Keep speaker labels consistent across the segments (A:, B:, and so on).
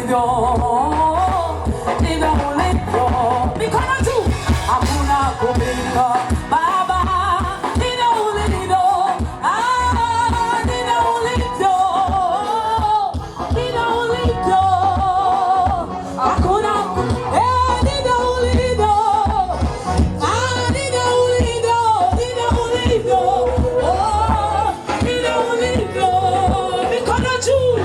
A: ulivyo, ndivyo ulivyo. Mikono juu, hakuna kupinga Baba, ndivyo ulivyo, ndivyo ulivyo, ndivyo ulivyo, hakuna ndivyo ulivyo, ndivyo ulivyo, ndivyo ulivyo, ndivyo ulivyo. Mikono juu.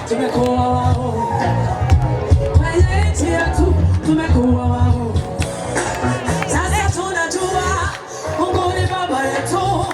A: tumekuwa wao. Kwenye nchi yetu tumekuwa wao. Sasa tunajua Mungu ni baba yetu.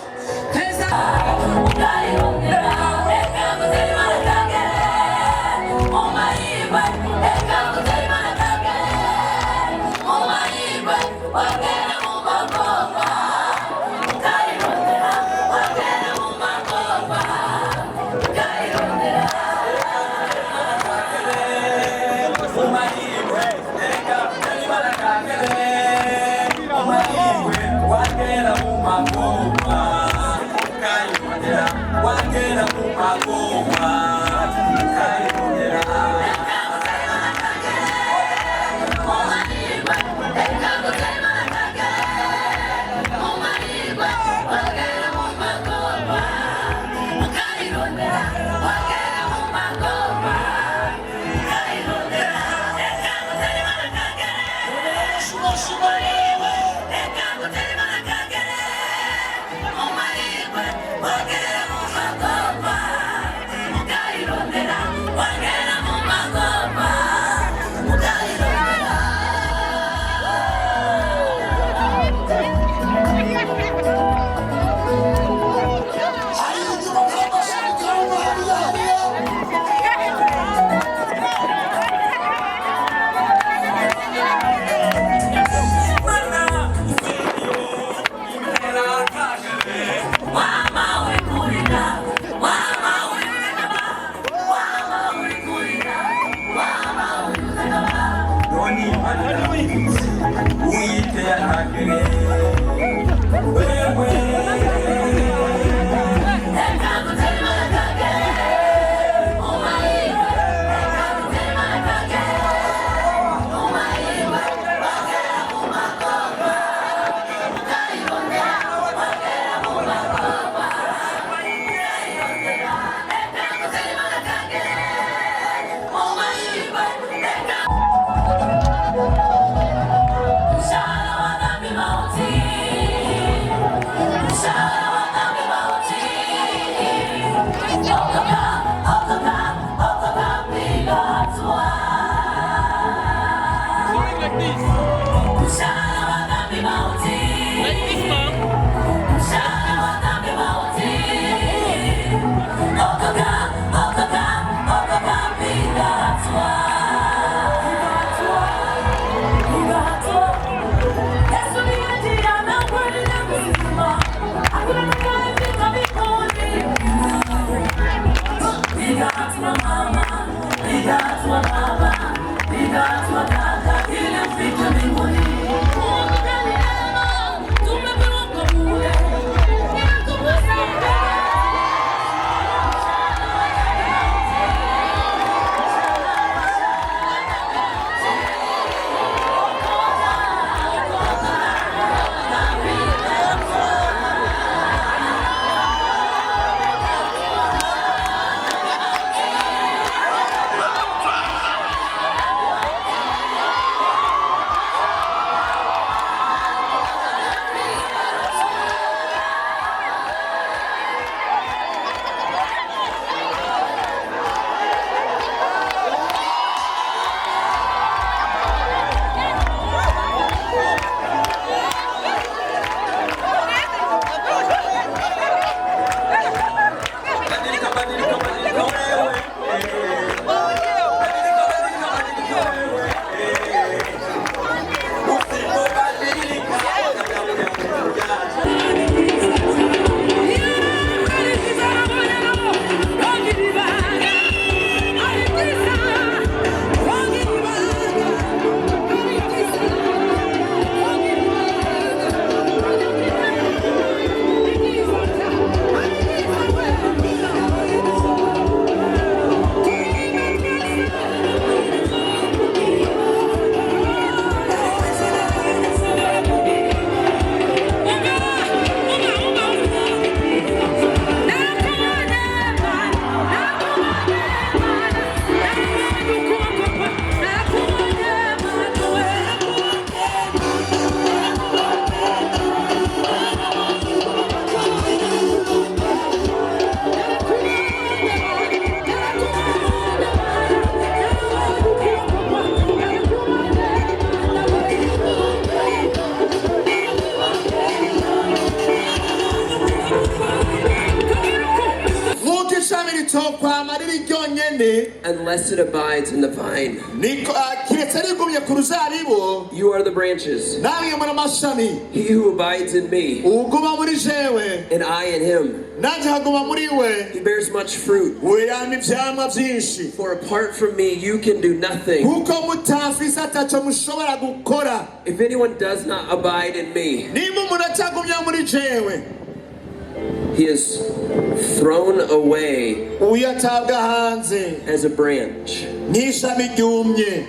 A: ritokwama riri ryonyene
B: unless it abides in the vine.
A: kiretse rigumye ku ruzabibu.
B: You are the branches.
A: Namwe muri amashami.
B: He who abides in me,
A: uguma muri jewe,
B: and I in him,
A: nanje nkaguma muri we,
B: he bears much fruit.
A: wera ivyamwa vyinshi.
B: For apart from me, you can do nothing.
A: Kuko mutafise ataco mushobora gukora.
B: If anyone does not abide in me,
A: nimba umuntu atagumya muri jewe,
B: he is thrown away
A: uyatabwa hanze
B: as a branch,
A: nk'ishami ryumye,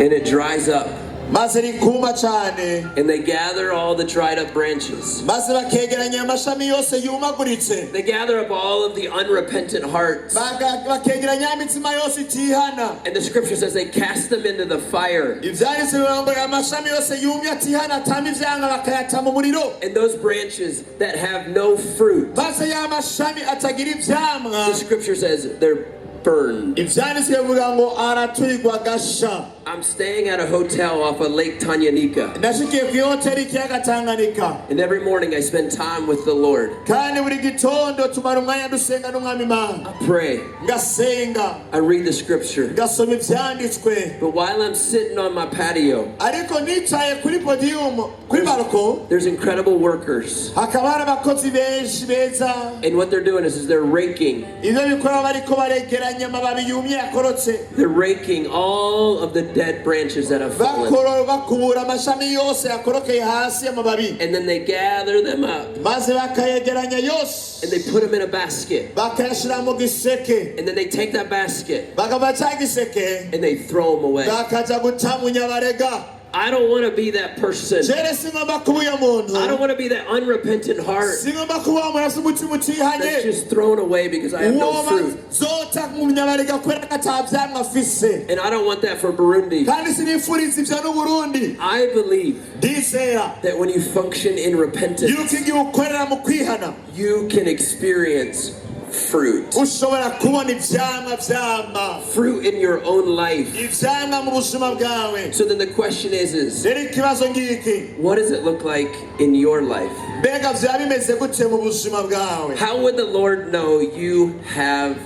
B: and it dries up.
A: maze rikuma cane,
B: And they gather all the dried up branches.
A: maze bakegeranya amashami yose yumaguritse,
B: They gather up all of the unrepentant hearts.
A: bakegeranya imitsima yose itihana.
B: And the scripture says they cast them into the fire.
A: Ivyanditse bivuga ngo amashami yose yumye atihana atama ivyanga bakayata mu muriro.
B: And those branches that have no fruit,
A: maze ya mashami atagira
B: the
A: ivyamwa,
B: scripture says they're burned.
A: ivyanditse bivuga ngo araturirwa gasha.
B: I'm staying at a hotel off of Lake Tanganyika.
A: Nashikiye kw'ihoteli ikiyaga Tanganyika,
B: And every morning I spend time with the Lord.
A: kandi buri gitondo tumara umwanya dusenga n'umwami Imana,
B: I pray.
A: ngasenga,
B: I read the scripture.
A: ngasoma ivyanditswe.
B: But while I'm sitting on my patio,
A: Ariko nicaye kuri podium, kuri balko,
B: there's incredible workers.
A: hakaba hari abakozi benshi beza.
B: And what they're doing is they're raking.
A: Ivyo bikora bariko baregeranya amababi yumye yakorotse,
B: They're raking all of the dead branches that have fallen.
A: bakubura amashami yose yakorokeye hasi amababi,
B: And then they gather them up.
A: maze bakayegeranya yose,
B: And they put them in a basket.
A: bakayashira mu giseke,
B: And then they take that basket
A: bakava ca giseke
B: and they throw them away.
A: bakaja guta mu nyabarega.
B: I don't want to be that person.
A: Jere singomba kuba uyo muntu,
B: I don't want to be that unrepentant heart
A: singomba kuba umuntu afise umutima
B: that's
A: utihanye,
B: just thrown away because I have no
A: uwo
B: fruit.
A: bazota mu nyabarega kubera ko ata vyamwa afise.
B: And I don't want that for Burundi.
A: Kandi sinifuriza ivyo n'Uburundi.
B: I believe
A: Ndizera
B: that when you function in repentance,
A: yuko igihe ukorera mu kwihana,
B: you can experience fruit.
A: ushobora kubona ivyamwa vyama,
B: Fruit in your own life.
A: ivyamwa mu buzima bwawe.
B: So then the question is
A: Rero ikibazo ngiki,
B: what does it look like in your life?
A: mbega vyaba bimeze gute mu buzima bwawe?
B: How would the Lord know you have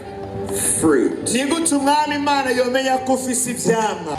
B: fruit?
A: Ni gute umwami Imana yomenya ko ufise ivyamwa?